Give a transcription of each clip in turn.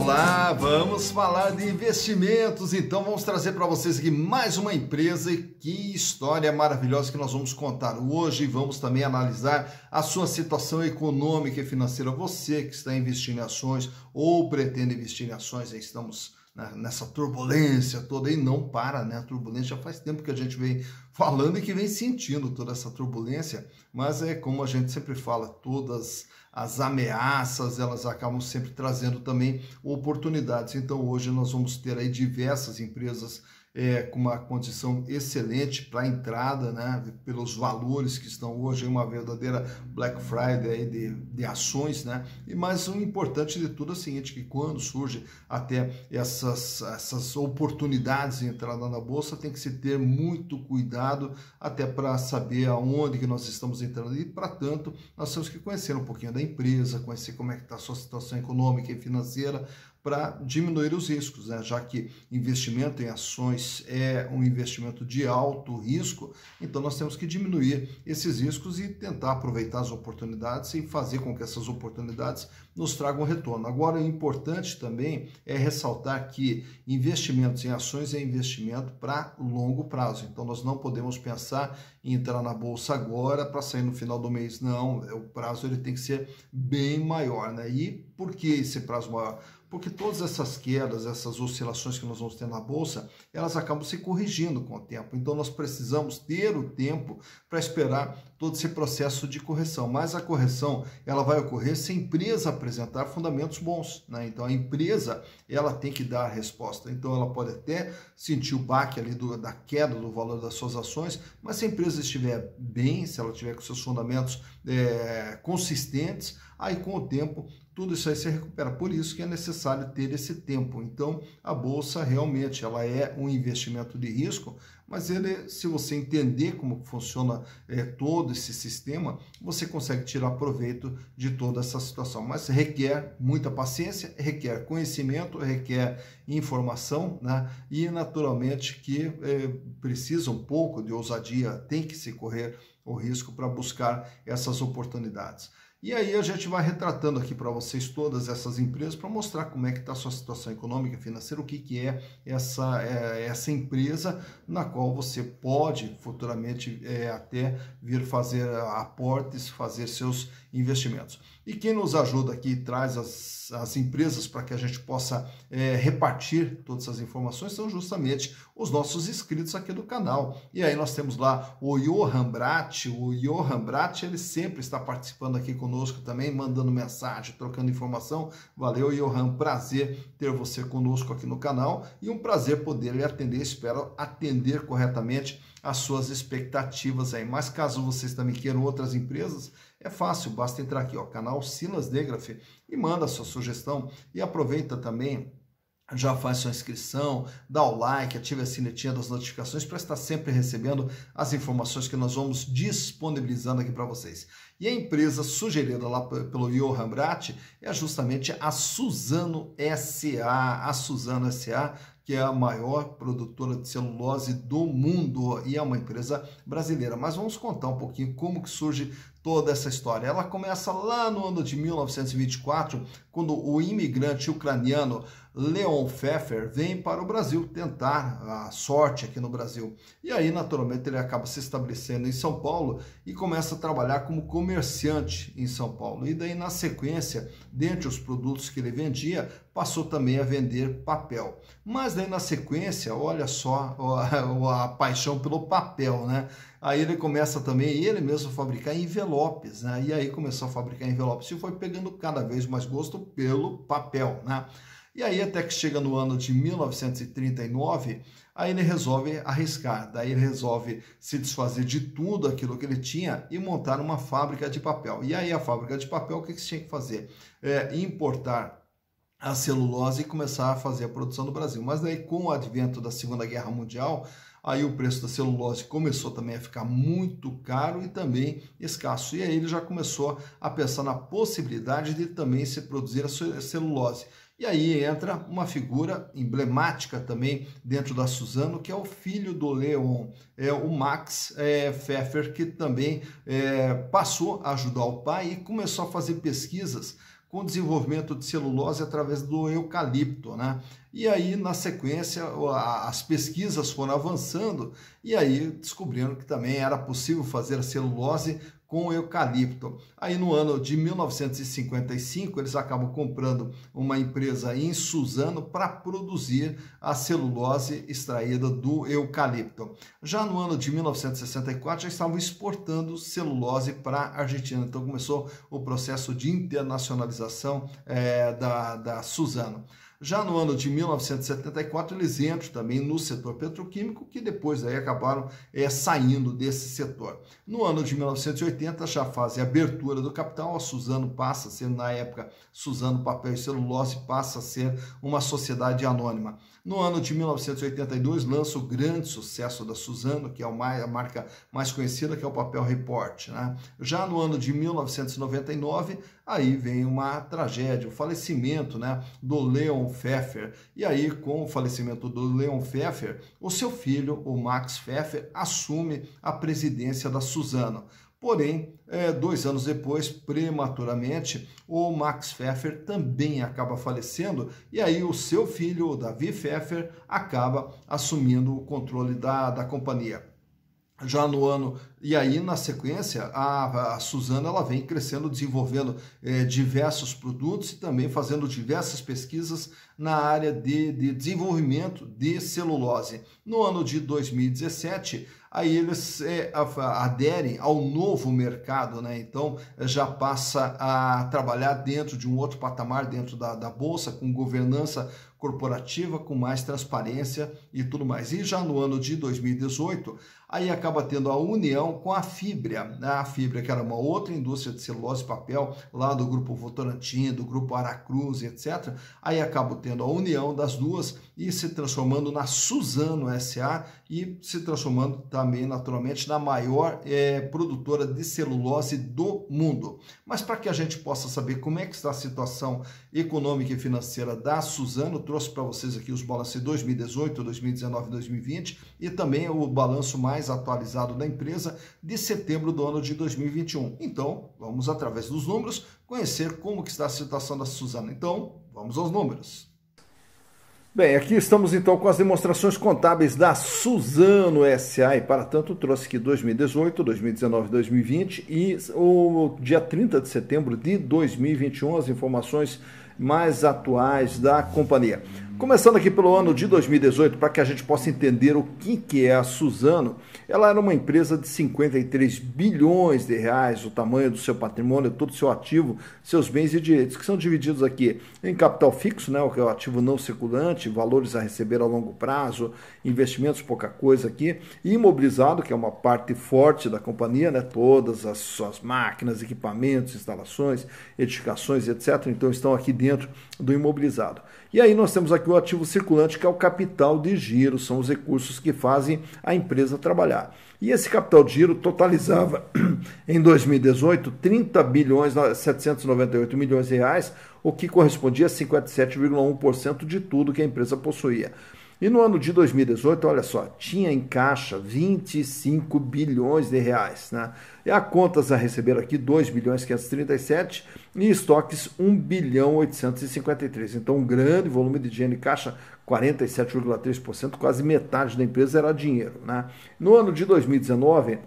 Olá, vamos falar de investimentos, então vamos trazer para vocês aqui mais uma empresa e que história maravilhosa que nós vamos contar hoje. Vamos também analisar a sua situação econômica e financeira, você que está investindo em ações ou pretende investir em ações, aí estamos nessa turbulência toda, e não para, né? A turbulência já faz tempo que a gente vem falando e que vem sentindo toda essa turbulência, mas é como a gente sempre fala, todas as ameaças, elas acabam sempre trazendo também oportunidades. Então hoje nós vamos ter aí diversas empresas com uma condição excelente para a entrada, né, pelos valores que estão hoje, uma verdadeira Black Friday aí de ações, né? E mais o importante de tudo é o seguinte, que quando surge até essas oportunidades de entrada na bolsa, tem que se ter muito cuidado até para saber aonde que nós estamos entrando, e para tanto nós temos que conhecer um pouquinho da empresa, conhecer como é que está a sua situação econômica e financeira, para diminuir os riscos, né? Já que investimento em ações é um investimento de alto risco, então nós temos que diminuir esses riscos e tentar aproveitar as oportunidades e fazer com que essas oportunidades nos tragam retorno. Agora, o importante também é ressaltar que investimentos em ações é investimento para longo prazo, então nós não podemos pensar em entrar na bolsa agora para sair no final do mês, não, o prazo ele tem que ser bem maior, né? E por que esse prazo maior? Porque todas essas quedas, essas oscilações que nós vamos ter na bolsa, elas acabam se corrigindo com o tempo. Então nós precisamos ter o tempo para esperar todo esse processo de correção. Mas a correção, ela vai ocorrer se a empresa apresentar fundamentos bons, né? Então a empresa, ela tem que dar a resposta. Então ela pode até sentir o baque ali da queda do valor das suas ações, mas se a empresa estiver bem, se ela tiver com seus fundamentos consistentes, aí com o tempo tudo isso aí se recupera. Por isso que é necessário ter esse tempo. Então a bolsa realmente ela é um investimento de risco, mas ele, se você entender como funciona todo esse sistema, você consegue tirar proveito de toda essa situação. Mas requer muita paciência, requer conhecimento, requer informação, né? E naturalmente que precisa um pouco de ousadia, tem que se correr o risco para buscar essas oportunidades. E aí a gente vai retratando aqui para vocês todas essas empresas para mostrar como é que está a sua situação econômica e financeira, o que é essa empresa na qual você pode futuramente até vir fazer aportes, fazer seus investimentos. E quem nos ajuda aqui, traz as empresas para que a gente possa repartir todas essas informações, são justamente os nossos inscritos aqui do canal. E aí nós temos lá o Johan Brat. O Johan Brat, ele sempre está participando aqui conosco também, mandando mensagem, trocando informação. Valeu, Johan, prazer ter você conosco aqui no canal e um prazer poder lhe atender. Espero atender corretamente as suas expectativas aí. Mas caso vocês também queiram outras empresas, é fácil, basta entrar aqui, ó, canal Silas Degraf, e manda a sua sugestão, e aproveita também, já faz sua inscrição, dá o like, ative a sinetinha das notificações para estar sempre recebendo as informações que nós vamos disponibilizando aqui para vocês. E a empresa sugerida lá pelo Johan Brat é justamente a Suzano S.A. A Suzano S.A., que é a maior produtora de celulose do mundo e é uma empresa brasileira. Mas vamos contar um pouquinho como que surge toda essa história. Ela começa lá no ano de 1924, quando o imigrante ucraniano Leon Pfeffer vem para o Brasil tentar a sorte aqui no Brasil. E aí, naturalmente, ele acaba se estabelecendo em São Paulo e começa a trabalhar como comerciante em São Paulo. E daí, na sequência, dentre os produtos que ele vendia, passou também a vender papel. Mas daí, na sequência, olha só a paixão pelo papel, né? Aí ele começa também, ele mesmo, a fabricar envelopes, né? E aí começou a fabricar envelopes e foi pegando cada vez mais gosto pelo papel, né? E aí até que chega no ano de 1939, aí ele resolve arriscar, daí ele resolve se desfazer de tudo aquilo que ele tinha e montar uma fábrica de papel. E aí a fábrica de papel, o que tinha que fazer? Importar a celulose e começar a fazer a produção no Brasil. Mas daí com o advento da Segunda Guerra Mundial, aí o preço da celulose começou também a ficar muito caro e também escasso. E aí ele já começou a pensar na possibilidade de também se produzir a celulose. E aí entra uma figura emblemática também dentro da Suzano, que é o filho do Leon, o Max Pfeffer, que também passou a ajudar o pai e começou a fazer pesquisas com o desenvolvimento de celulose através do eucalipto, né? E aí, na sequência, as pesquisas foram avançando e aí descobriram que também era possível fazer a celulose com eucalipto. Aí no ano de 1955, eles acabam comprando uma empresa em Suzano para produzir a celulose extraída do eucalipto. Já no ano de 1964, já estavam exportando celulose para a Argentina. Então começou o processo de internacionalização da Suzano. Já no ano de 1974, eles entram também no setor petroquímico, que depois aí acabaram saindo desse setor. No ano de 1980, já fazem a abertura do capital, a Suzano passa a ser, na época, Suzano Papel e Celulose, passa a ser uma sociedade anônima. No ano de 1982, lança o grande sucesso da Suzano, que é a marca mais conhecida, que é o Papel Report, né? Já no ano de 1999, aí vem uma tragédia, o falecimento, né, do Leon Pfeffer. E aí, com o falecimento do Leon Pfeffer, o seu filho, o Max Pfeffer, assume a presidência da Suzano. Porém, 2 anos depois, prematuramente, o Max Pfeffer também acaba falecendo e aí o seu filho, o Davi Pfeffer, acaba assumindo o controle da companhia. Já no ano, e aí na sequência, a Suzano ela vem crescendo, desenvolvendo diversos produtos e também fazendo diversas pesquisas na área de desenvolvimento de celulose. No ano de 2017, aí eles aderem ao novo mercado, né? Então já passa a trabalhar dentro de um outro patamar, dentro da Bolsa, com governança corporativa, com mais transparência e tudo mais. E já no ano de 2018, aí acaba tendo a união com a Fibria, né? A Fibria, que era uma outra indústria de celulose e papel, lá do grupo Votorantim, do grupo Aracruz, etc. Aí acaba tendo a união das duas e se transformando na Suzano S.A. e se transformando também, naturalmente, na maior produtora de celulose do mundo. Mas para que a gente possa saber como é que está a situação econômica e financeira da Suzano, trouxe para vocês aqui os balanços de 2018, 2019 e 2020 e também o balanço mais atualizado da empresa de setembro do ano de 2021. Então, vamos, através dos números, conhecer como que está a situação da Suzano. Então, vamos aos números. Bem, aqui estamos então com as demonstrações contábeis da Suzano S.A. e para tanto trouxe aqui 2018, 2019 e 2020 e o dia 30 de setembro de 2021, as informações mais atuais da companhia. Começando aqui pelo ano de 2018, para que a gente possa entender o que é a Suzano, ela era uma empresa de 53 bilhões de reais, o tamanho do seu patrimônio, todo o seu ativo, seus bens e direitos, que são divididos aqui em capital fixo, né, o que é o ativo não circulante, valores a receber a longo prazo, investimentos, pouca coisa aqui, e imobilizado, que é uma parte forte da companhia, né, todas as suas máquinas, equipamentos, instalações, edificações, etc. Então estão aqui dentro do imobilizado. E aí nós temos aqui o ativo circulante, que é o capital de giro, são os recursos que fazem a empresa trabalhar. E esse capital de giro totalizava, em 2018, 30 bilhões 798 milhões de reais, o que correspondia a 57,1% de tudo que a empresa possuía. E no ano de 2018, olha só, tinha em caixa 25 bilhões de reais, né? E a contas a receber aqui 2 bilhões 537 e estoques 1 bilhão 853. Então, um grande volume de dinheiro em caixa, 47,3%, quase metade da empresa era dinheiro, né? No ano de 2019,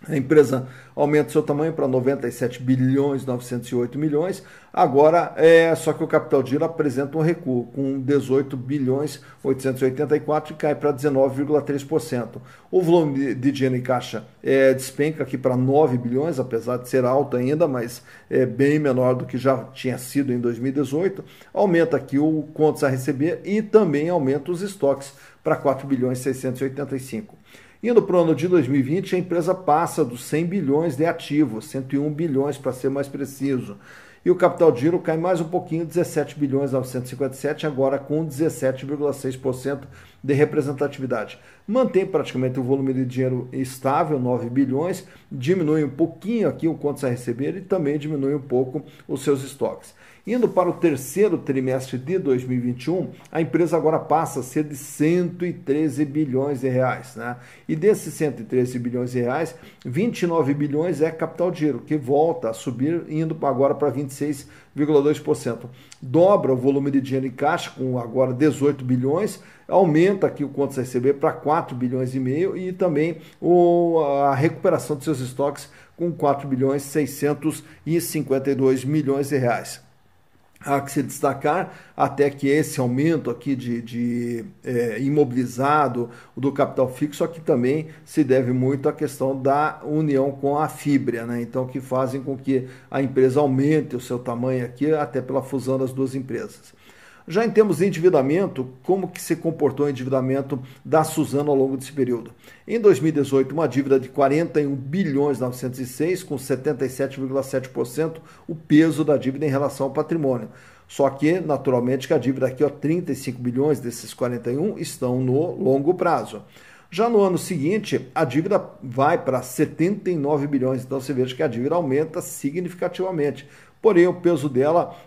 a empresa aumenta seu tamanho para 97 bilhões 908 milhões. Agora, só que o capital de giro apresenta um recuo, com 18 bilhões 884 e cai para 19,3%. O volume de dinheiro em caixa despenca aqui para 9 bilhões, apesar de ser alto ainda, mas é bem menor do que já tinha sido em 2018. Aumenta aqui o contas a receber e também aumenta os estoques para 4 bilhões 685. Indo para o ano de 2020, a empresa passa dos 100 bilhões de ativos, 101 bilhões para ser mais preciso. E o capital de giro cai mais um pouquinho, 17 bilhões 957, agora com 17,6% de representatividade. Mantém praticamente o volume de dinheiro estável, 9 bilhões, diminui um pouquinho aqui o contas a receber e também diminui um pouco os seus estoques. Indo para o terceiro trimestre de 2021, a empresa agora passa a ser de 113 bilhões de reais, né? E desses 113 bilhões de reais, 29 bilhões é capital de giro, que volta a subir, indo agora para 26 3,2%. Dobra o volume de dinheiro em caixa, com agora 18 bilhões, aumenta aqui o contas a receber para 4 bilhões e meio e também a recuperação de seus estoques com 4 bilhões 652 milhões de reais. Há que se destacar até que esse aumento aqui de imobilizado do capital fixo aqui também se deve muito à questão da união com a Fibria, né? Então que fazem com que a empresa aumente o seu tamanho aqui até pela fusão das duas empresas. Já em termos de endividamento, como que se comportou o endividamento da Suzano ao longo desse período? Em 2018, uma dívida de 41 bilhões 906, com 77,7% o peso da dívida em relação ao patrimônio. Só que, naturalmente, que a dívida aqui, 35 bilhões desses 41 estão no longo prazo. Já no ano seguinte, a dívida vai para 79 bilhões, então você veja que a dívida aumenta significativamente. Porém, o peso dela,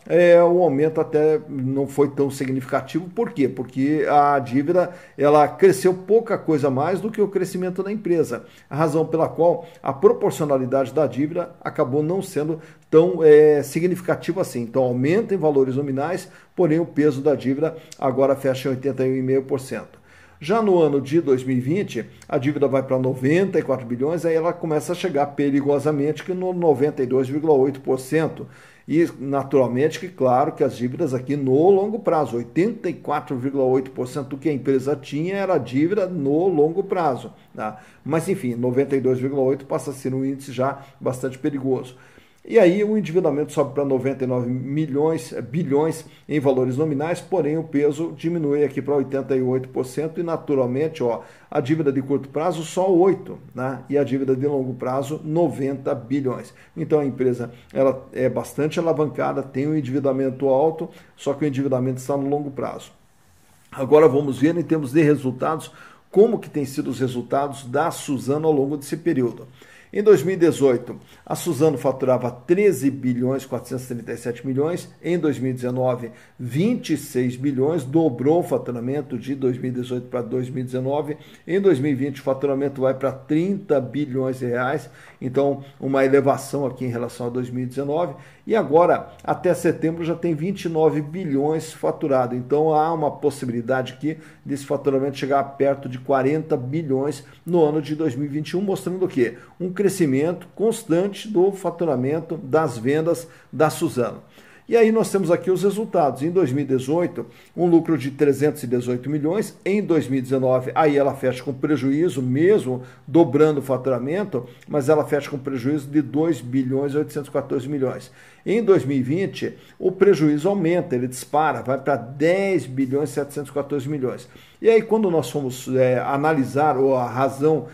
o aumento até não foi tão significativo. Por quê? Porque a dívida ela cresceu pouca coisa mais do que o crescimento da empresa. A razão pela qual a proporcionalidade da dívida acabou não sendo tão significativa assim. Então, aumenta em valores nominais, porém o peso da dívida agora fecha em 81,5%. Já no ano de 2020, a dívida vai para 94 bilhões, aí ela começa a chegar perigosamente que no 92,8%. E, naturalmente, que claro que as dívidas aqui no longo prazo, 84,8% do que a empresa tinha era dívida no longo prazo. Tá? Mas, enfim, 92,8% passa a ser um índice já bastante perigoso. E aí o endividamento sobe para 99 bilhões em valores nominais, porém o peso diminui aqui para 88% e naturalmente a dívida de curto prazo só 8%, né? E a dívida de longo prazo 90 bilhões. Então a empresa ela é bastante alavancada, tem um endividamento alto, só que o endividamento está no longo prazo. Agora vamos ver em termos de resultados, como que tem sido os resultados da Suzano ao longo desse período. Em 2018, a Suzano faturava 13 bilhões 437 milhões, em 2019, 26 bilhões, dobrou o faturamento de 2018 para 2019, em 2020 o faturamento vai para 30 bilhões de reais, então uma elevação aqui em relação a 2019, e agora até setembro já tem 29 bilhões faturado, então há uma possibilidade aqui desse faturamento chegar perto de 40 bilhões no ano de 2021, mostrando o quê? Um crescimento constante do faturamento das vendas da Suzano. E aí nós temos aqui os resultados. Em 2018, um lucro de 318 milhões. Em 2019, aí ela fecha com prejuízo, mesmo dobrando o faturamento, mas ela fecha com prejuízo de 2 bilhões e 814 milhões. Em 2020, o prejuízo aumenta, ele dispara, vai para 10 bilhões e 714 milhões. E aí, quando nós fomos analisar a razão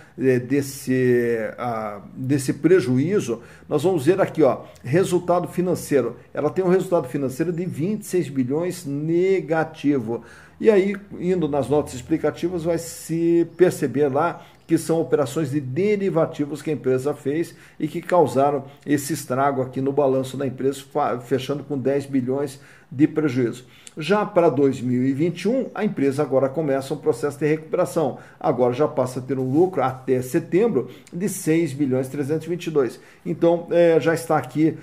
desse prejuízo, nós vamos ver aqui, resultado financeiro. Ela tem um resultado financeiro de 26 bilhões negativo. E aí, indo nas notas explicativas, vai se perceber lá que são operações de derivativos que a empresa fez e que causaram esse estrago aqui no balanço da empresa, fechando com 10 bilhões de prejuízo. Já para 2021, a empresa agora começa um processo de recuperação. Agora já passa a ter um lucro até setembro de 6 bilhões 322. Então, já está aqui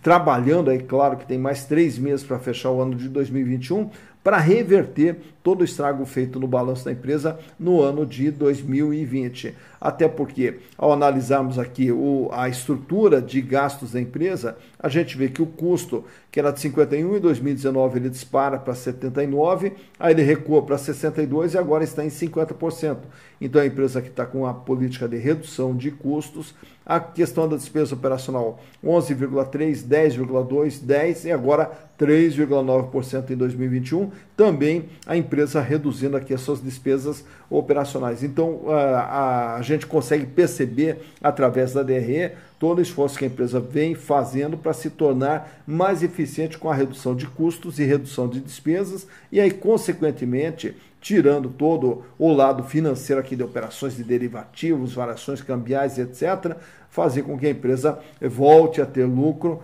trabalhando, aí claro que tem mais 3 meses para fechar o ano de 2021, para reverter todo o estrago feito no balanço da empresa no ano de 2020. Até porque, ao analisarmos aqui a estrutura de gastos da empresa, a gente vê que o custo, que era de 51, em 2019 ele dispara para 79, aí ele recua para 62 e agora está em 50%. Então a empresa aqui está com a política de redução de custos. A questão da despesa operacional, 11,3%, 10,2%, 10% e agora 3,9% em 2021. Também a empresa reduzindo aqui as suas despesas operacionais. Então, a gente consegue perceber, através da DRE, todo o esforço que a empresa vem fazendo para se tornar mais eficiente com a redução de custos e redução de despesas e aí, consequentemente, tirando todo o lado financeiro aqui de operações de derivativos, variações cambiais, etc., fazer com que a empresa volte a ter lucro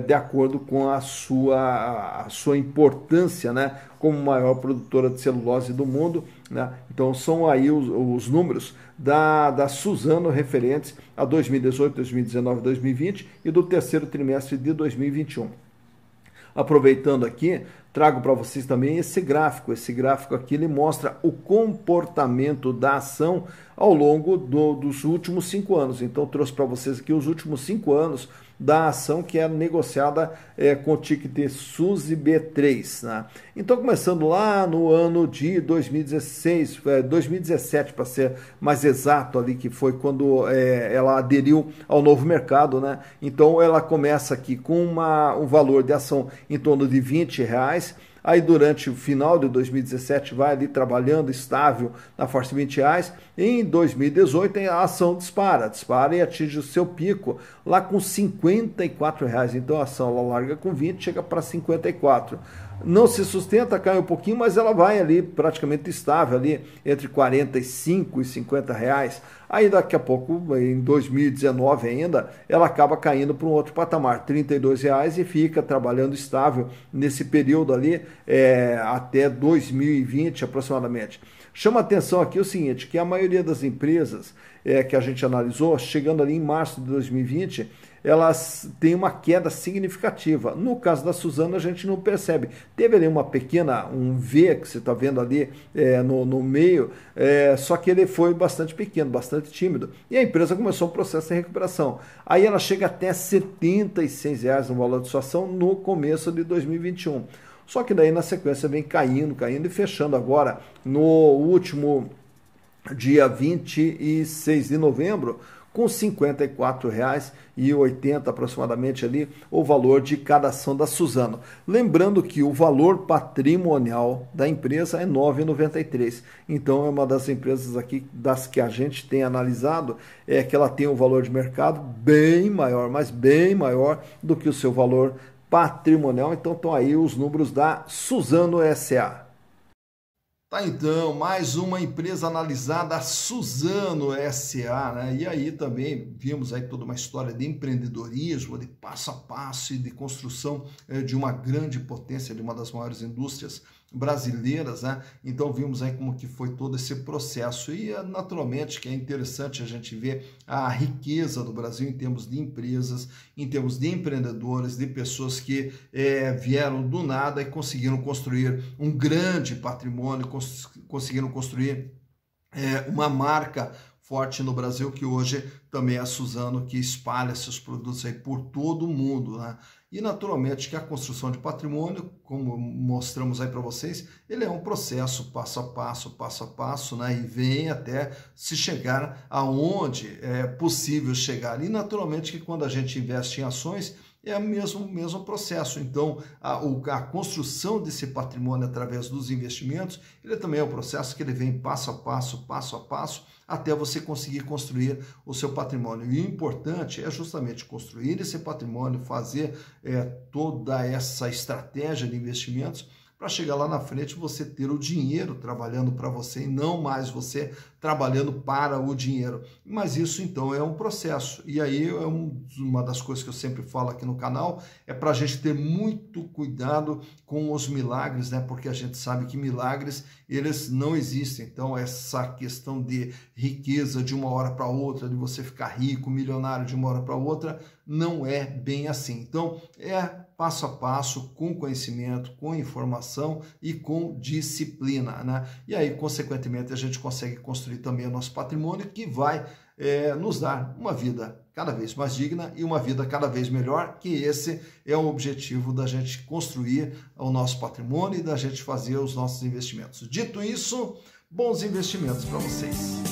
de acordo com a sua importância, né, como maior produtora de celulose do mundo, né? Então são aí os números da Suzano referentes a 2018, 2019, 2020 e do terceiro trimestre de 2021. Aproveitando aqui, trago para vocês também esse gráfico. Esse gráfico aqui ele mostra o comportamento da ação ao longo dos últimos 5 anos. Então trouxe para vocês aqui os últimos 5 anos da ação que é negociada com o ticket SUSE B3. Né? Então começando lá no ano de 2016, 2017 para ser mais exato ali, que foi quando ela aderiu ao novo mercado, né? Então ela começa aqui com um valor de ação em torno de R$20, aí durante o final de 2017 vai ali trabalhando estável na faixa de R$20, e em 2018 a ação dispara e atinge o seu pico lá com R$54, então a ação ela larga com 20, chega para 54. Não se sustenta, cai um pouquinho, mas ela vai ali praticamente estável, ali entre 45 e 50 reais. Aí daqui a pouco, em 2019 ainda, ela acaba caindo para um outro patamar, 32 reais, e fica trabalhando estável nesse período ali até 2020 aproximadamente. Chama atenção aqui o seguinte, que a maioria das empresas que a gente analisou, chegando ali em março de 2020, elas têm uma queda significativa. No caso da Suzano, a gente não percebe. Teve ali um V que você está vendo ali no meio, só que ele foi bastante pequeno, bastante tímido. E a empresa começou um processo de recuperação. Aí ela chega até R$76 no valor de sua ação no começo de 2021. Só que daí na sequência vem caindo e fechando agora no último dia 26 de novembro, com R$ 54,80 aproximadamente ali o valor de cada ação da Suzano. Lembrando que o valor patrimonial da empresa é R$ 9,93. Então é uma das empresas aqui das que a gente tem analisado, que ela tem um valor de mercado bem maior, mas bem maior do que o seu valor patrimonial. Então estão aí os números da Suzano S.A. Tá, então, mais uma empresa analisada, a Suzano S.A., né? E aí também vimos aí toda uma história de empreendedorismo, de passo a passo e de construção de uma grande potência, de uma das maiores indústrias brasileiras, né? Então vimos aí como que foi todo esse processo e naturalmente que é interessante a gente ver a riqueza do Brasil em termos de empresas, em termos de empreendedores, de pessoas que vieram do nada e conseguiram construir um grande patrimônio, conseguiram construir uma marca forte no Brasil, que hoje também é a Suzano, que espalha seus produtos aí por todo o mundo, né? E naturalmente que a construção de patrimônio, como mostramos aí para vocês, ele é um processo passo a passo, né? E vem até se chegar aonde é possível chegar. E naturalmente que quando a gente investe em ações, é o mesmo processo. Então, a construção desse patrimônio através dos investimentos, ele também é um processo que ele vem passo a passo, até você conseguir construir o seu patrimônio. E o importante é justamente construir esse patrimônio, fazer toda essa estratégia de investimentos, para chegar lá na frente você ter o dinheiro trabalhando para você e não mais você trabalhando para o dinheiro. Mas isso então é um processo. E aí uma das coisas que eu sempre falo aqui no canal é para a gente ter muito cuidado com os milagres, né? Porque a gente sabe que milagres eles não existem. Então essa questão de riqueza de uma hora para outra, de você ficar rico, milionário de uma hora para outra, não é bem assim. Então passo a passo, com conhecimento, com informação e com disciplina, né? E aí, consequentemente, a gente consegue construir também o nosso patrimônio, que vai nos dar uma vida cada vez mais digna e uma vida cada vez melhor, que esse é o objetivo da gente construir o nosso patrimônio e da gente fazer os nossos investimentos. Dito isso, bons investimentos para vocês.